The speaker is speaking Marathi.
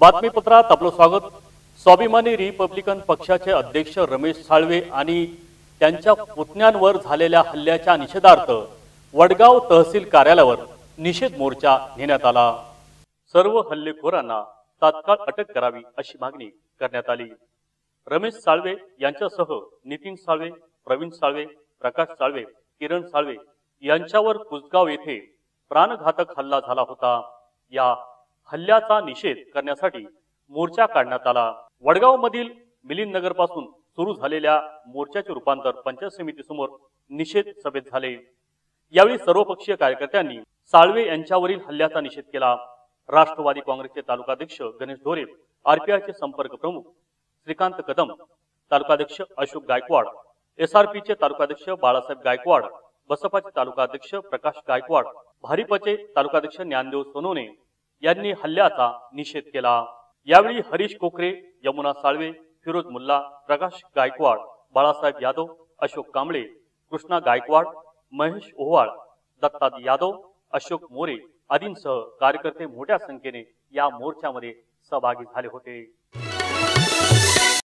बातमीपत्रात आपलं स्वागत। स्वाभिमानी रिपब्लिकन पक्षाचे अध्यक्ष रमेश साळवे आणि त्यांच्या पुतण्यांवर झालेल्या हल्ल्याच्या निषेधार्थ वडगाव तहसील कार्यालयावर निषेध मोर्चा नेण्यात आला। सर्व हल्लेखोरांना तात्काळ अटक करावी अशी मागणी करण्यात आली। रमेश साळवे यांच्यासह नितीन साळवे, प्रवीण साळवे, प्रकाश साळवे, किरण साळवे यांच्यावर कुसगाव येथे प्राणघातक हल्ला झाला होता। या हल्ल्याचा निषेध करण्यासाठी मोर्चा काढण्यात आला। वडगाव मधील मिलिंद नगर पासून सुरू झालेल्या मोर्चाचे रूपांतर पंचायत समिती समोर निषेध सभेत झाले। यावेळी सर्वपक्षीय कार्यकर्त्यांनी साळवे यांच्यावरील हल्ल्याचा निषेध केला। राष्ट्रवादी काँग्रेसचे तालुकाध्यक्ष गणेश ढोरे, आरपीआयचे संपर्क प्रमुख श्रीकांत कदम, तालुकाध्यक्ष अशोक गायकवाड, एसआरपीचे तालुकाध्यक्ष बाळासाहेब गायकवाड, बसपाचे तालुकाध्यक्ष प्रकाश गायकवाड, भारिपचे तालुकाध्यक्ष ज्ञानदेव सोनवणे यांनी हल्ल्याचा निषेध केला। यावेळी हरीश कोकरे, यमुना साळवे, फिरोज मुल्ला, प्रकाश गायकवाड, बाळासाहेब यादव, अशोक कांबळे, कृष्णा गायकवाड, महेश ओवाळ, दत्ता यादव, अशोक मोरे आदींसह कार्यकर्ते मोठ्या संख्येने या मोर्चामध्ये सहभागी झाले होते।